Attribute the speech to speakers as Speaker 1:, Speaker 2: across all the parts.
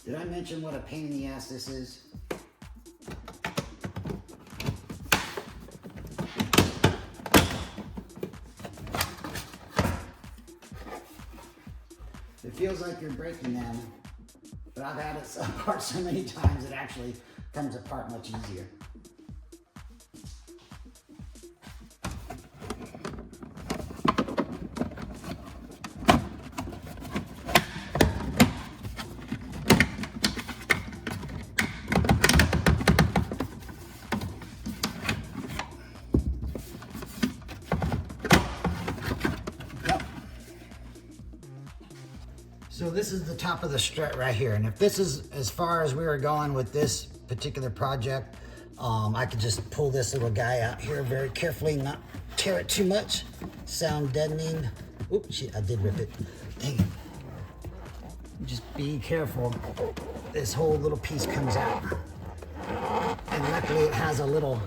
Speaker 1: Did I mention what a pain in the ass this is? It feels like you're breaking them, but I've had it apart so many times it actually comes apart much easier. So this is the top of the strut right here. And if this is as far as we were going with this particular project, I could just pull this little guy out here very carefully, not tear it too much. Sound deadening. Oops, shit, I did rip it. Dang it. Just be careful. This whole little piece comes out. And luckily it has a little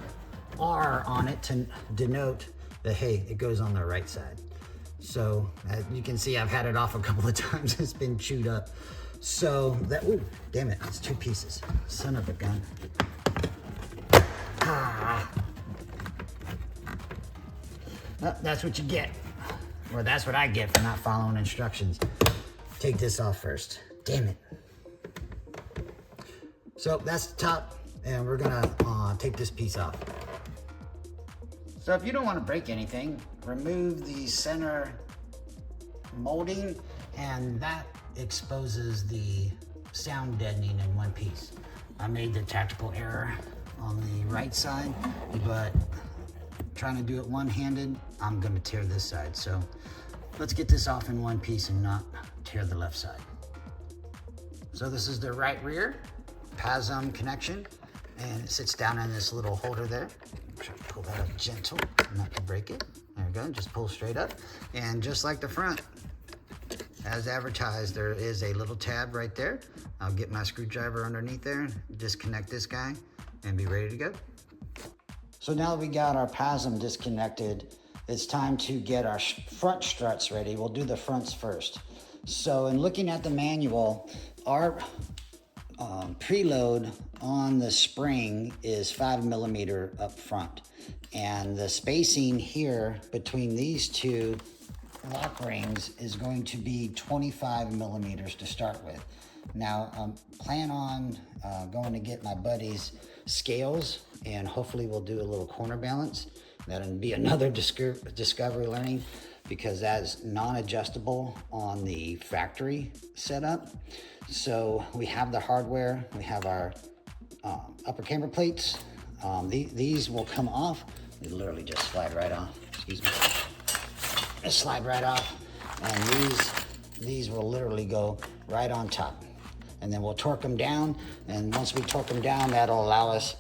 Speaker 1: R on it to denote that, hey, it goes on the right side. So as you can see, I've had it off a couple of times. It's been chewed up. So that, ooh, damn it, it's two pieces. Son of a gun. Ah. Well, that's what you get. Or that's what I get for not following instructions. Take this off first. Damn it. So that's the top, and we're gonna take this piece off. So if you don't want to break anything, remove the center molding, and that exposes the sound deadening in one piece. I made the tactical error on the right side, but trying to do it one-handed, I'm gonna tear this side. So let's get this off in one piece and not tear the left side. So this is the right rear PASM connection, and it sits down in this little holder there. Try to pull that up gentle, not to break it. There we go, just pull straight up. And just like the front, as advertised, there is a little tab right there. I'll get my screwdriver underneath there, disconnect this guy, and be ready to go. So now that we got our PASM disconnected, it's time to get our front struts ready. We'll do the fronts first. So in looking at the manual, our preload on the spring is 5mm up front, and the spacing here between these two lock rings is going to be 25mm to start with. Now plan on going to get my buddy's scales, and hopefully we'll do a little corner balance. That'll be another discovery learning, because that's non-adjustable on the factory setup. So we have the hardware, we have our upper camber plates. These will come off. They literally just slide right off. Excuse me. Just slide right off, and these will literally go right on top. And then we'll torque them down, and once we torque them down, that'll allow us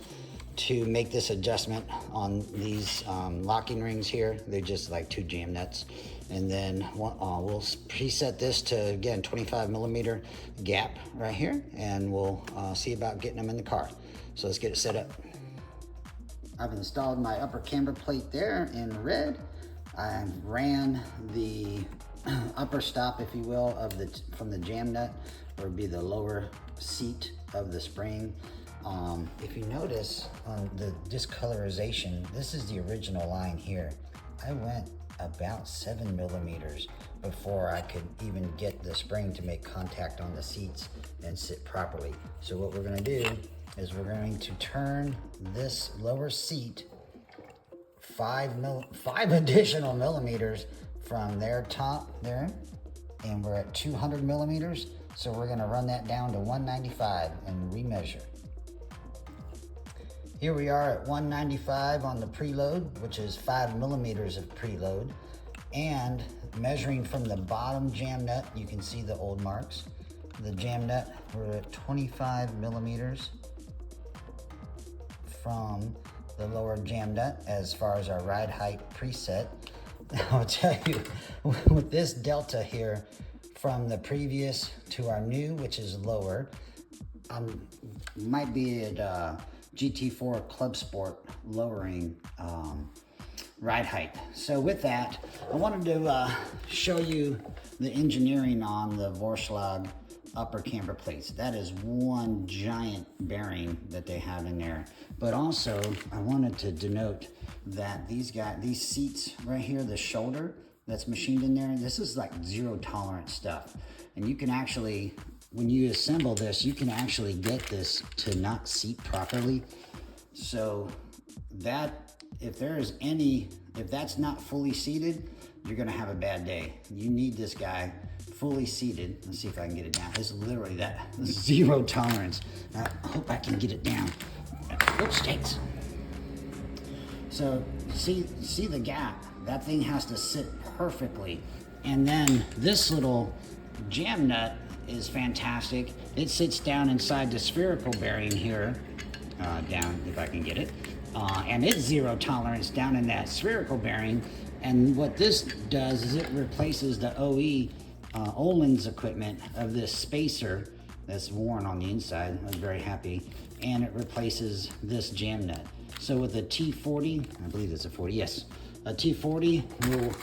Speaker 1: to make this adjustment on these locking rings here. They're just like two jam nuts. And then we'll preset this to, again, 25mm gap right here, and we'll see about getting them in the car. So let's get it set up. I've installed my upper camber plate there in red. I ran the upper stop, if you will, from the jam nut, or be the lower seat of the spring. If you notice on the discolorization, this is the original line here. I went about 7mm before I could even get the spring to make contact on the seats and sit properly. So what we're gonna do is we're going to turn this lower seat 5 additional millimeters from their top there, and we're at 200mm. So we're gonna run that down to 195 and remeasure. Here we are at 195 on the preload, which is 5mm of preload. And measuring from the bottom jam nut, you can see the old marks. The jam nut, we're at 25mm from the lower jam nut as far as our ride height preset. I'll tell you, with this delta here, from the previous to our new, which is lower, might be at GT4 Club Sport lowering ride height. So with that, I wanted to show you the engineering on the Vorschlag upper camber plates. That is one giant bearing that they have in there. But also, I wanted to denote that these seats right here, the shoulder that's machined in there, this is like zero tolerance stuff. And you can actually, when you assemble this, you can actually get this to not seat properly. So that, if that's not fully seated, you're gonna have a bad day. You need this guy fully seated. Let's see if I can get it down. This is literally that, zero tolerance. I hope I can get it down. Oops, stakes. So see the gap? That thing has to sit perfectly. And then this little jam nut is fantastic. It sits down inside the spherical bearing here, down if I can get it. And it's zero tolerance down in that spherical bearing. And what this does is it replaces the Ohlins equipment of this spacer that's worn on the inside. I was very happy. And it replaces this jam nut. So with a T40, I believe it's a 40, yes. A T40, we'll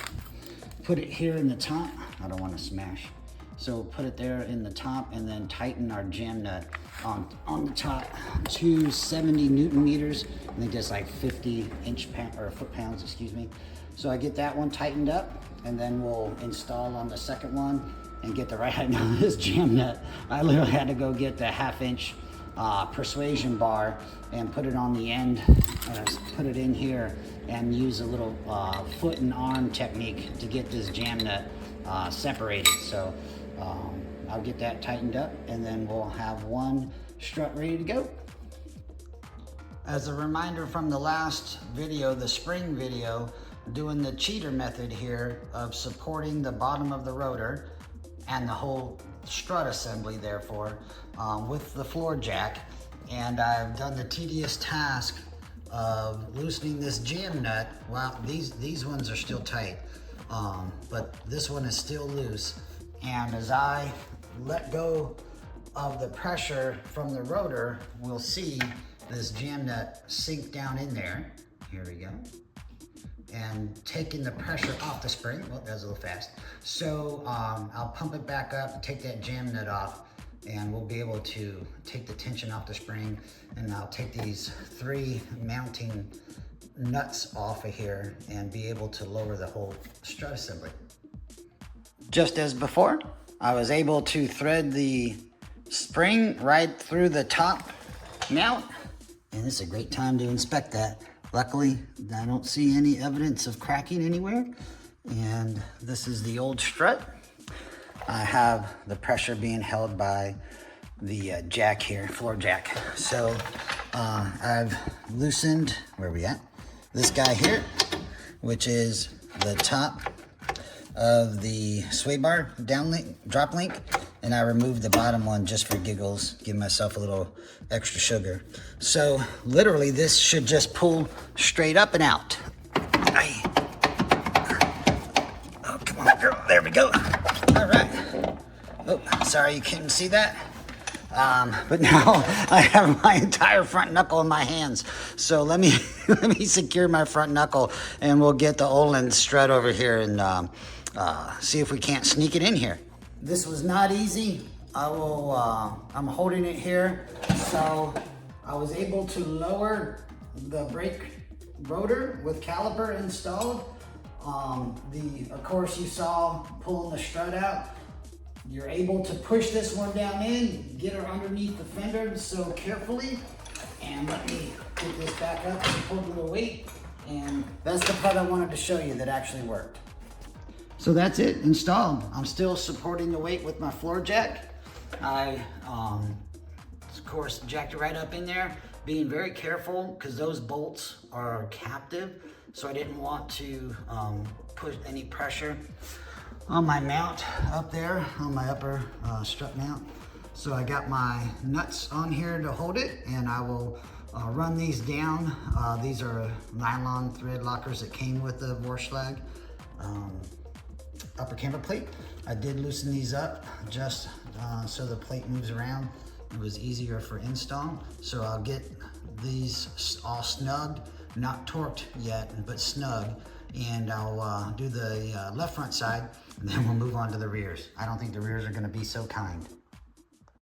Speaker 1: put it here in the top. I don't want to smash. So put it there in the top and then tighten our jam nut on the top to 70 Newton meters. I think that's like 50 foot pounds, excuse me. So I get that one tightened up and then we'll install on the second one and get the right height. Now this jam nut, I literally had to go get the 1/2 inch persuasion bar and put it on the end, put it in here and use a little foot and arm technique to get this jam nut separated. So I'll get that tightened up and then we'll have one strut ready to go. As a reminder from the last video, the spring video, doing the cheater method here of supporting the bottom of the rotor and the whole strut assembly therefore with the floor jack. And I've done the tedious task of loosening this jam nut. Wow, these ones are still tight, but this one is still loose. And as I let go of the pressure from the rotor, we'll see this jam nut sink down in there. Here we go. And taking the pressure off the spring. Well, that was a little fast. So I'll pump it back up and take that jam nut off, and we'll be able to take the tension off the spring. And I'll take these 3 mounting nuts off of here and be able to lower the whole strut assembly. Just as before, I was able to thread the spring right through the top mount, and this is a great time to inspect that. Luckily, I don't see any evidence of cracking anywhere. And this is the old strut. I have the pressure being held by the jack here, floor jack. So I've loosened, where are we at? This guy here, which is the top of the sway bar drop link. And I removed the bottom one just for giggles, give myself a little extra sugar. So literally this should just pull straight up and out. Aye. Oh, come on, girl, there we go. All right. Oh, sorry you couldn't see that. But now I have my entire front knuckle in my hands. So let me secure my front knuckle and we'll get the Ohlins strut over here and see if we can't sneak it in here. This was not easy. I'm holding it here. So I was able to lower the brake rotor with caliper installed. Of course you saw pulling the strut out. You're able to push this one down in, get her underneath the fender so carefully. And let me get this back up, support the weight. And that's the part I wanted to show you that actually worked. So that's it, installed. I'm still supporting the weight with my floor jack. I, of course, jacked it right up in there, being very careful because those bolts are captive. So I didn't want to put any pressure on my mount up there, on my upper strut mount. So I got my nuts on here to hold it, and I will run these down. These are nylon thread lockers that came with the Vorschlag upper camber plate. I did loosen these up just so the plate moves around. It was easier for install. So I'll get these all snugged, not torqued yet, but snug. And I'll do the left front side, and then we'll move on to the rears. I don't think the rears are gonna be so kind.